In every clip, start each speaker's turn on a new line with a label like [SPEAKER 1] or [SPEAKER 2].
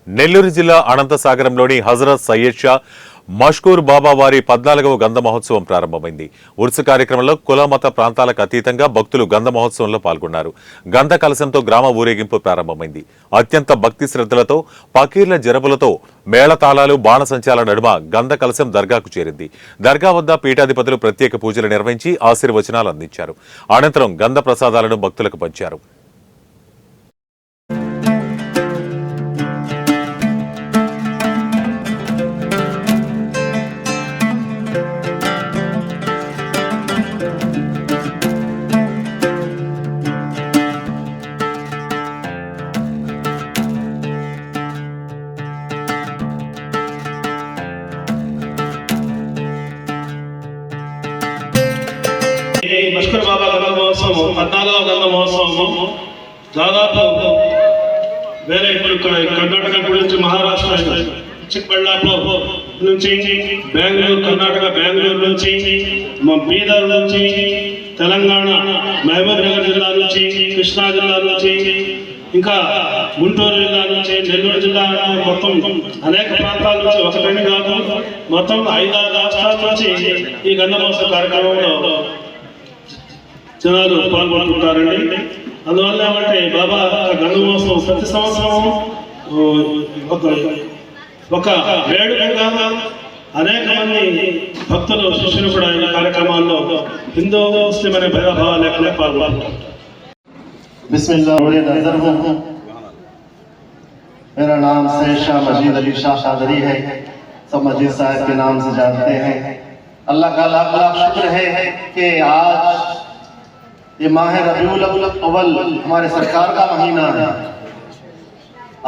[SPEAKER 1] నెల్లూరు జిల్లా అనంతసాగరంలోని హజరత్ సయ్యద్ షా మష్కూర్ బాబా వారి 14వ గంధ మహోత్సవం ప్రారంభమైంది. ఉరుసు కార్యక్రమంలో కుల మత ప్రాంతాలకు అతీతంగా భక్తులు గంధ మహోత్సవంలో పాల్గొన్నారు. గంధ కలశంతో గ్రామ ఊరేగింపు ప్రారంభమైంది. అత్యంత భక్తి శ్రద్ధలతో పకీర్ల జరబులతో మేళతాళాలు బాణసంచాల నడుమ గంధ కలశం దర్గాకు చేరింది. దర్గా వద్ద పీఠాధిపతులు ప్రత్యేక పూజలు నిర్వహించి ఆశీర్వచనాలు అందించారు. అనంతరం గంధ ప్రసాదాలను భక్తులకు పంచారు.
[SPEAKER 2] మష్కూర్ బాబా గంధ మహోత్సవం 14వ గంధ మహోత్సవం దాదాపు వేరే ఇప్పుడు కర్ణాటక నుంచి మహారాష్ట్ర చిక్కబళ్ళాపూర్ నుంచి బెంగళూరు కర్ణాటక బెంగళూరు నుంచి బీదర్ నుంచి తెలంగాణ మహబూబ్ నగర్ జిల్లా నుంచి కృష్ణా జిల్లా నుంచి ఇంకా గుంటూరు జిల్లా నుంచి నెల్లూరు జిల్లా మొత్తం అనేక ప్రాంతాల నుంచి ఒకటని కాదు మొత్తం 5-6 రాష్ట్రాల నుంచి ఈ గంధ మహోత్సవ కార్యక్రమంలో జనాలు పాల్గొంటుంటారండి. అందువల్ల ఏమంటే బాబా గంధ మహోత్సవం ప్రతి సంవత్సరం ఒక వేడుకగా అనేక మంది భక్తులు శిష్యులు కూడా ఈ కార్యక్రమాల్లో హిందూ ముస్లిం అనే భేదభావాలు లేకుండా పాల్గొంటారు.
[SPEAKER 3] मेरा नाम सैयद शाह मजीद अली शाह शादरी है। सब मजीद साहब के नाम से जानते हैं। अल्लाह का लाख लाख शुक्र है कि आज ये माह रबीउल अव्वल हमारे सरकार का महीना है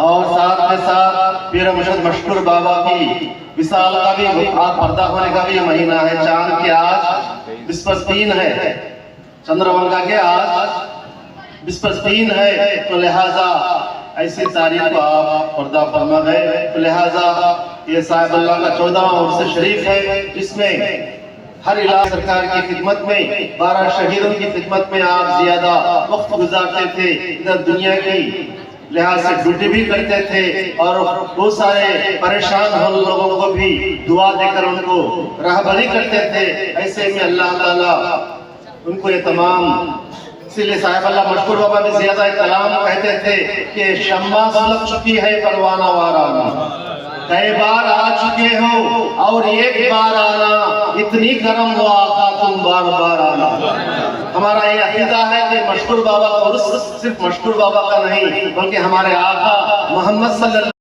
[SPEAKER 3] और साथ में साथ पीर मुर्शिद मशकूर बाबा की विसाल का भी पर्दा होने का भी महीना है। चांद की आज बिस्पत 3 है, चंद्रमंगा के आज बिस्पत 3 है, तो लिहाजा ऐसी तारीख को आप पर्दा फरमा गए, तो लिहाजा ये साहिब अल्लाह का 14वां उर्स शरीफ है, जिसमें हर इलाके सरकार की खिदमत में 12 शहीदों की खिदमत में आप ज्यादा वक्त गुजारते थे। इधर दुनिया की लिहाज से ड्यूटी भी करते थे और बहुत सारे परेशान हो लोगों को भी दुआ देकर उनको राहबरी करते थे। ऐसे में अल्लाह ताला उनको ये तमाम, इसीलिए साहिब अल्लाह मशकूर बाबा भी ज्यादा कलाम कहते थे कि शम्मा सुलग चुकी है परवाना वाराना, कई बार आ चुके हो और एक बार आना, इतनी करम हो आका तुम बार बार आना। हमारा ये अकीदा है कि मशकूर बाबा का उर्स सिर्फ मशकूर बाबा का नहीं बल्कि हमारे आका मोहम्मद सल्लल्लाहु